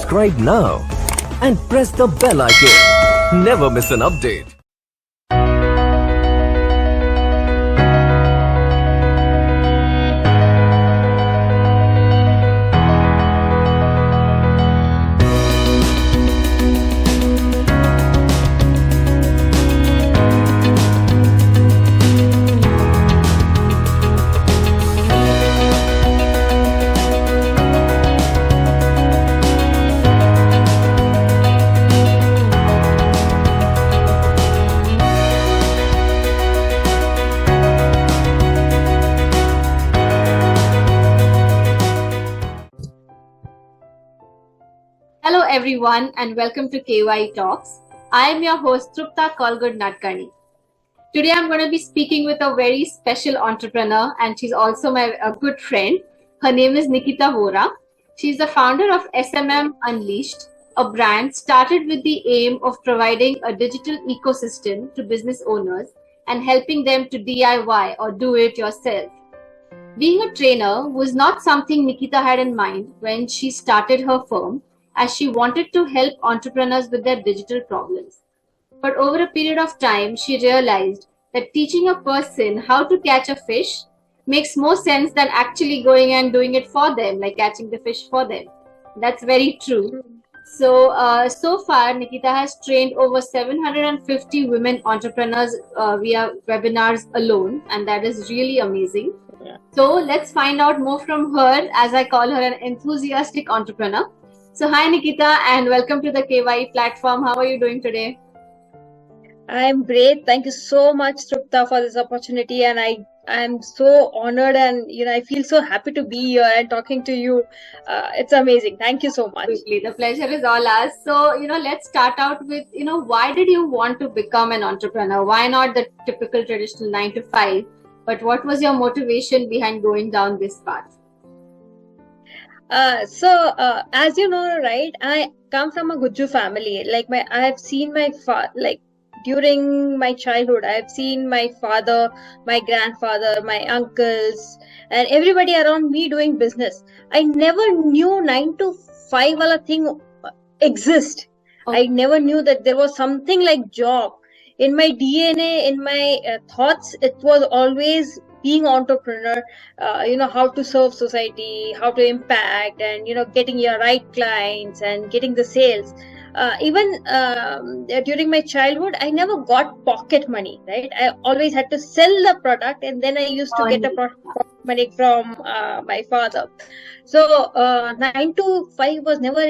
Subscribe now and press the bell icon. Never miss an update. Hello everyone and welcome to KYE Talks. I am your host Trupta Kolgud Nadkarni. Today I'm going to be speaking with a very special entrepreneur and she's also a good friend. Her name is Nikita Vora. She's the founder of SMM Unleashed, a brand started with the aim of providing a digital ecosystem to business owners and helping them to DIY or do it yourself. Being a trainer was not something Nikita had in mind when she started her firm, as she wanted to help entrepreneurs with their digital problems. But over a period of time, she realized that teaching a person how to catch a fish makes more sense than actually going and doing it for them, like catching the fish for them. That's very true. So far, Nikita has trained over 750 women entrepreneurs via webinars alone, and that is really amazing. Yeah. So let's find out more from her, as I call her an enthusiastic entrepreneur. So hi Nikita and welcome to the KYE platform. How are you doing today? I'm great. Thank you so much, Trupta, for this opportunity. And I'm so honored and I feel so happy to be here and talking to you. It's amazing. Thank you so much. Absolutely. The pleasure is all ours. So, let's start out with, why did you want to become an entrepreneur? Why not the typical traditional 9 to 5? But what was your motivation behind going down this path? As you know, right, I come from a Gujju family. I have seen my during my childhood, I have seen my father, my grandfather, my uncles, and everybody around me doing business. I never knew 9 to 5 wala thing exist. I never knew that there was something like job. In my DNA, in my thoughts, it was always being entrepreneur, how to serve society, how to impact, and getting your right clients and getting the sales. Even during my childhood, I never got pocket money, right? I always had to sell the product, and then I used to get the pocket money from my father. So 9 to 5 was never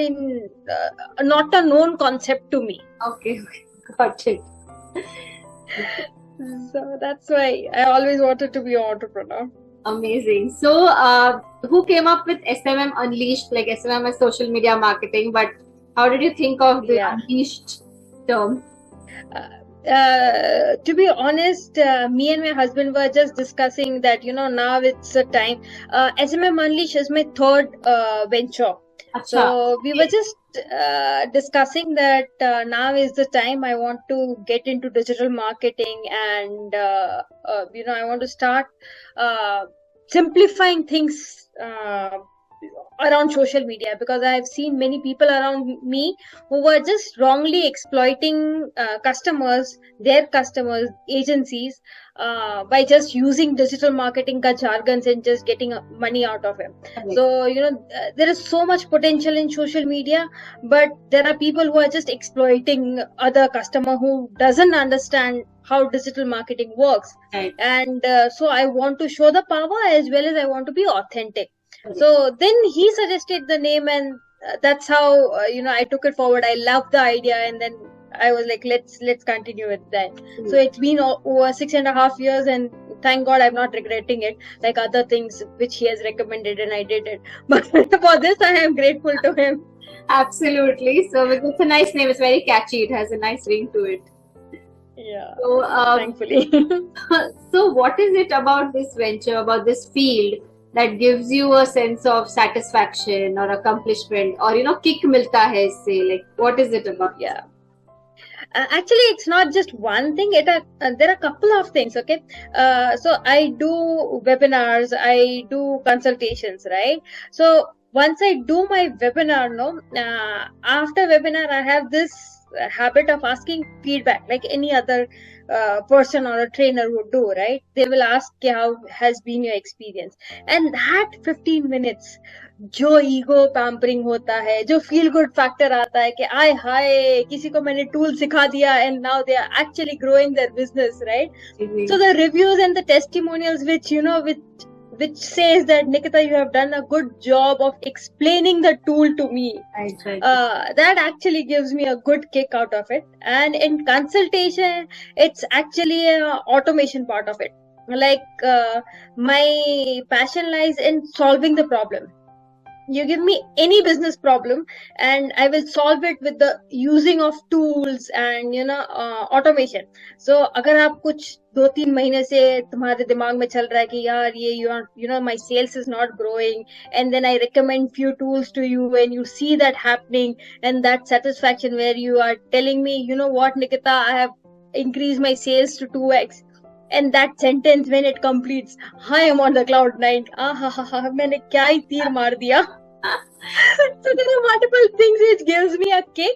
not a known concept to me. Okay, got it. So that's why I always wanted to be an entrepreneur. Amazing. So who came up with SMM Unleashed? Like SMM is social media marketing, but how did you think of the Unleashed term? To be honest, me and my husband were just discussing that, now it's a time. SMM Unleashed is my third venture. Achha. So we were just discussing that now is the time I want to get into digital marketing and I want to start simplifying things around social media, because I have seen many people around me who were just wrongly exploiting their customers, agencies, by just using digital marketing jargons and just getting money out of it. Okay. So, there is so much potential in social media, but there are people who are just exploiting other customer who doesn't understand how digital marketing works. Right. And so I want to show the power as well as I want to be authentic. Okay. So then he suggested the name, and that's how I took it forward. I loved the idea, and then I was like, let's continue with that. Mm-hmm. So it's been over 6.5 years, and thank God I'm not regretting it like other things which he has recommended, and I did it. But for this, I am grateful to him. Absolutely. So it's a nice name. It's very catchy. It has a nice ring to it. Yeah. So thankfully. So what is it about this venture, about this field, that gives you a sense of satisfaction or accomplishment, or kick milta hai isse? Like, what is it about? Yeah. Actually, it's not just one thing. There are a couple of things. Okay. So I do webinars, I do consultations, right? So once I do my webinar, after webinar, I have this habit of asking feedback, like any other person or a trainer would do, right? They will ask, how has been your experience? And that 15 minutes, जो ego pampering होता है, जो feel good factor आता है कि आय हाय किसी को मैंने टूल सिखा दिया and now they are actually growing their business, right? So the reviews and the testimonials which says that Nikita, you have done a good job of explaining the tool to me. Right. That actually gives me a good kick out of it. And in consultation, it's actually an automation part of it. Like my passion lies in solving the problem. You give me any business problem and I will solve it with the using of tools and automation. So अगर आप कुछ 2-3 महीने से तुम्हारे दिमाग में चल रहा है कि यार ये my sales is not growing, and then I recommend few tools to you and you see that happening, and that satisfaction where you are telling me, you know what, Nikita, I have increased my sales to 2x. And that sentence, when it completes, I am on the cloud 9. मैंने क्या ही तीर मार दिया. So there are multiple things which gives me a kick,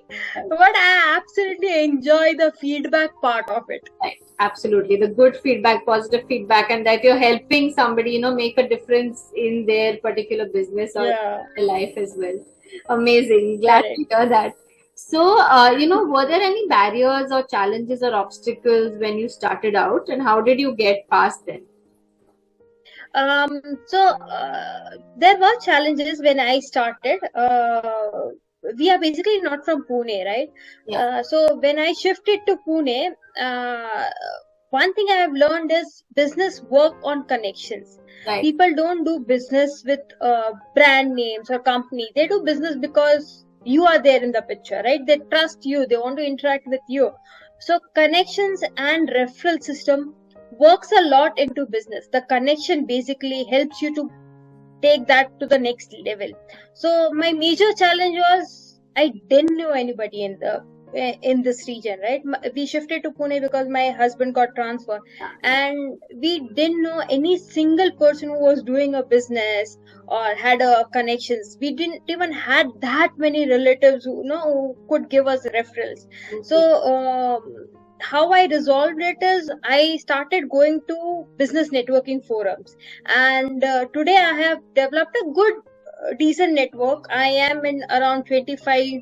but I absolutely enjoy the feedback part of it. Right. Absolutely, the good feedback, positive feedback, and that you're helping somebody, make a difference in their particular business or their life as well. Amazing. Glad to hear that. So, were there any barriers or challenges or obstacles when you started out, and how did you get past them? There were challenges when I started. We are basically not from Pune, right? Yeah. So when I shifted to Pune, one thing I have learned is business work on connections. Right. People don't do business with brand names or company. They do business because you are there in the picture, right? They trust you. They want to interact with you. So connections and referral system works a lot into business. The connection basically helps you to take that to the next level. So my major challenge was I didn't know anybody in this region, right? We shifted to Pune because my husband got transferred, and we didn't know any single person who was doing a business or had connections. We didn't even had that many relatives who could give us referrals. So how I resolved it is I started going to business networking forums, and today I have developed a good decent network. I am in around 25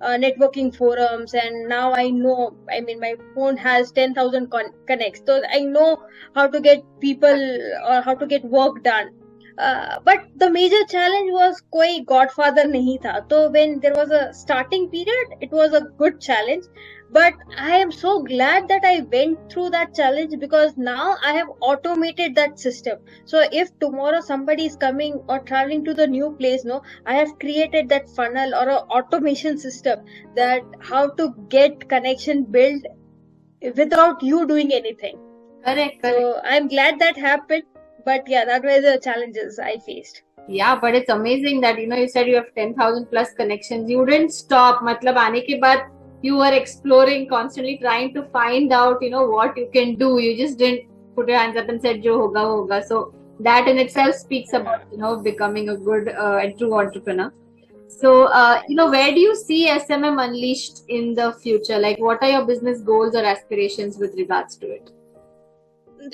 networking forums, and now my phone has 10,000 connects, so I know how to get people or how to get work done. But the major challenge was कोई godfather नहीं था. So when there was a starting period, it was a good challenge. But I am so glad that I went through that challenge, because now I have automated that system. So if tomorrow somebody is coming or traveling to the new place, I have created that funnel or an automation system that how to get connection built without you doing anything. Correct. So I'm glad that happened. But yeah, that were the challenges I faced. Yeah, but it's amazing that you said you have 10,000 plus connections. You didn't stop. मतलब आने के बाद you were exploring, constantly trying to find out what you can do. You just didn't put your hands up and said jo hoga hoga. So that in itself speaks about becoming a good and true entrepreneur. So where do you see SMM Unleashed in the future? Like, what are your business goals or aspirations with regards to it?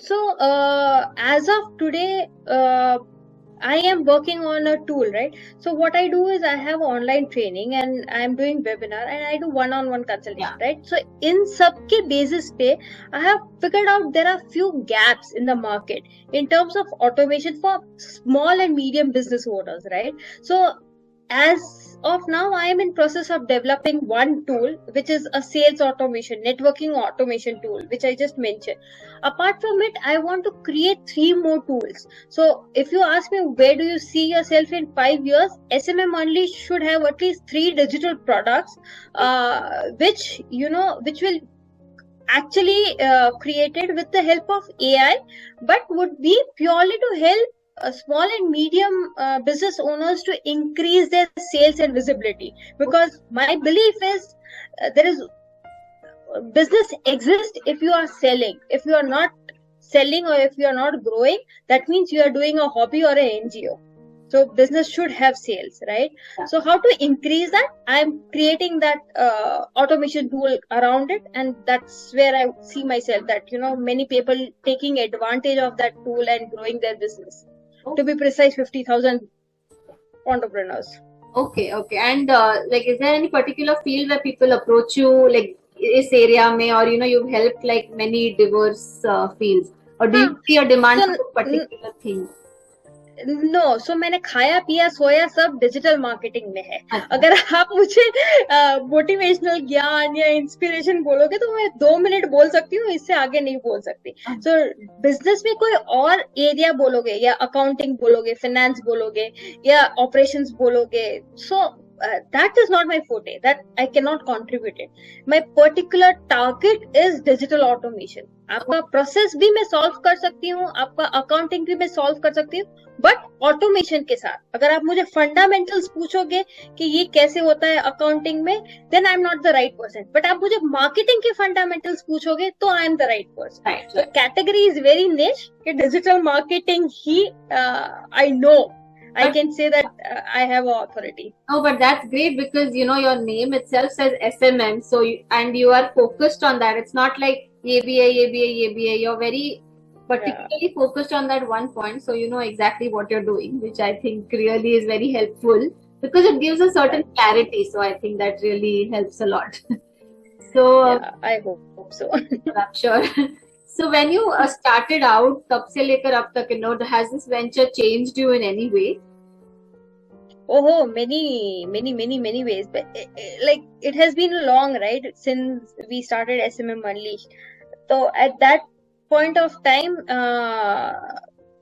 So as of today, I am working on a tool, right? So what I do is I have online training and I'm doing webinar and I do one-on-one consultation, right? So in सबके basis पे, I have figured out there are few gaps in the market in terms of automation for small and medium business owners, right? So as of now, I am in process of developing one tool, which is a sales automation, networking automation tool, which I just mentioned. Apart from it, I want to create 3 more tools. So if you ask me, where do you see yourself in 5 years? SMM Unleashed should have at least 3 digital products, which will actually created with the help of AI, but would be purely to help small and medium business owners to increase their sales and visibility. Because my belief is there is business exists if you are selling. If you are not selling or if you are not growing, that means you are doing a hobby or an NGO. So business should have sales, right? Yeah. So how to increase that? I'm creating that automation tool around it, and that's where I see myself that many people taking advantage of that tool and growing their business. To be precise, 50,000 entrepreneurs. Okay. And like, is there any particular field where people approach you, like this area may, or you've helped like many diverse fields, or do you see a demand So, for a particular thing? No so मैंने खाया पिया सोया सब digital marketing में है. अगर आप मुझे motivational ज्ञान या इंस्पिरेशन बोलोगे तो मैं 2 मिनट बोल सकती हूँ, इससे आगे नहीं बोल सकती. सो बिजनेस में कोई और एरिया बोलोगे या अकाउंटिंग बोलोगे, फाइनेंस बोलोगे या ऑपरेशंस बोलोगे, सो that is not my forte. That I cannot contribute it. My particular target is digital automation. आपका प्रोसेस भी मैं सॉल्व कर सकती हूँ, आपका अकाउंटिंग भी मैं सॉल्व कर सकती हूँ, बट ऑटोमेशन के साथ. अगर आप मुझे फंडामेंटल्स पूछोगे कि ये कैसे होता है अकाउंटिंग में, then I am not the right person. But आप मुझे मार्केटिंग के फंडामेंटल्स पूछोगे तो I am the right person. So category is very niche कि डिजिटल मार्केटिंग ही I know. I can say that I have authority. Oh, but that's great because your name itself says SMM, so and you are focused on that. It's not like ABA. You're very particularly focused on that one point, so you know exactly what you're doing, which I think really is very helpful because it gives a certain clarity. So I think that really helps a lot. So I hope so. I'm sure. So when you started out, तब से लेकर अब तक, has this venture changed you in any way? Oh, many ways. But like it has been long, right, since we started SMM Unleashed. So at that point of time,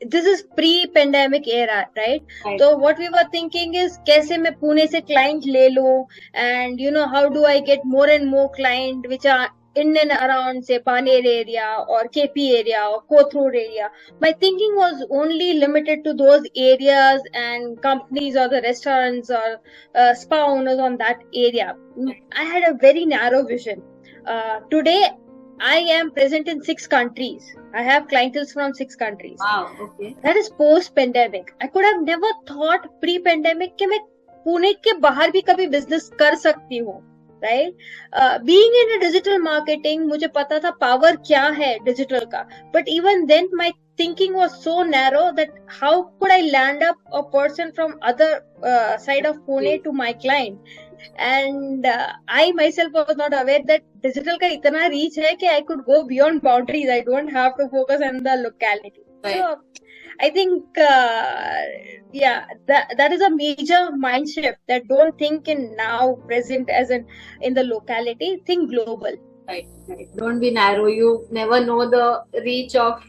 this is pre-pandemic era, right? So what we were thinking is, कैसे मैं पुणे से client ले लूं, and how do I get more and more client which are in and around say Paner area or KP area or Kothur area. My thinking was only limited to those areas and companies or the restaurants or spa owners on that area. I had a very narrow vision. Today, I am present in 6 countries. I have clientele from 6 countries. Wow, okay. That is post-pandemic. I could have never thought pre-pandemic कि मैं पुणे के बाहर भी कभी business कर सकती हूँ. Right? Being in a digital marketing, मुझे पता था power क्या है digital का. But even then, my thinking was so narrow that how could I land up a person from other side of Pune to my client? And I myself was not aware that digital का इतना reach है कि I could go beyond boundaries. I don't have to focus on the locality. Right. So I think, that is a major mind shift, that don't think in now present as in the locality, think global. Right. Don't be narrow. You never know the reach of,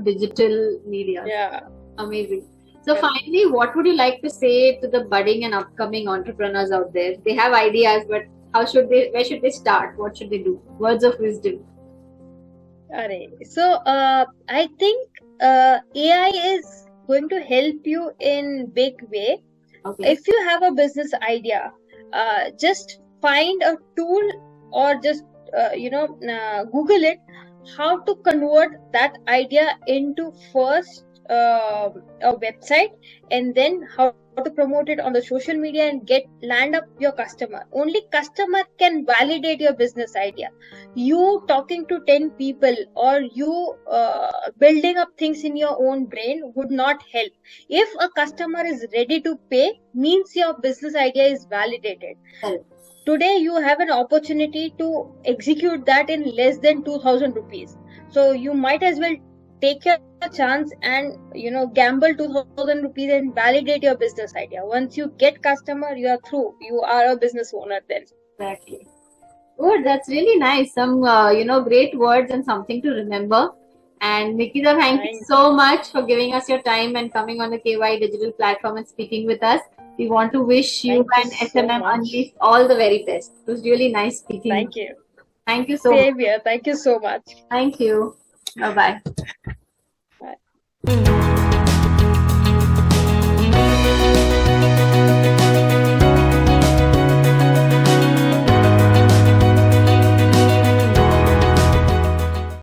digital media. Yeah. Amazing. So finally, what would you like to say to the budding and upcoming entrepreneurs out there? They have ideas, but where should they start? What should they do? Words of wisdom. So I think AI is going to help you in big way. Okay. If you have a business idea, just find a tool or just Google it, how to convert that idea into first a website, and then how to promote it on the social media and land up your customer. Only customer can validate your business idea. You talking to 10 people or you building up things in your own brain would not help. If a customer is ready to pay, means your business idea is validated. Today you have an opportunity to execute that in less than 2,000 rupees. So you might as well take your chance and gamble 2,000 rupees and validate your business idea. Once you get customer, you are through. You are a business owner then. Exactly. Good. That's really nice. Some great words and something to remember. And Nikita, thank you so much for giving us your time and coming on the KYE digital platform and speaking with us. We want to wish you and SMM Unleashed all the very best. It was really nice speaking. Thank you. Thank you so much. Same here. Thank you so much. Thank you. Bye-bye.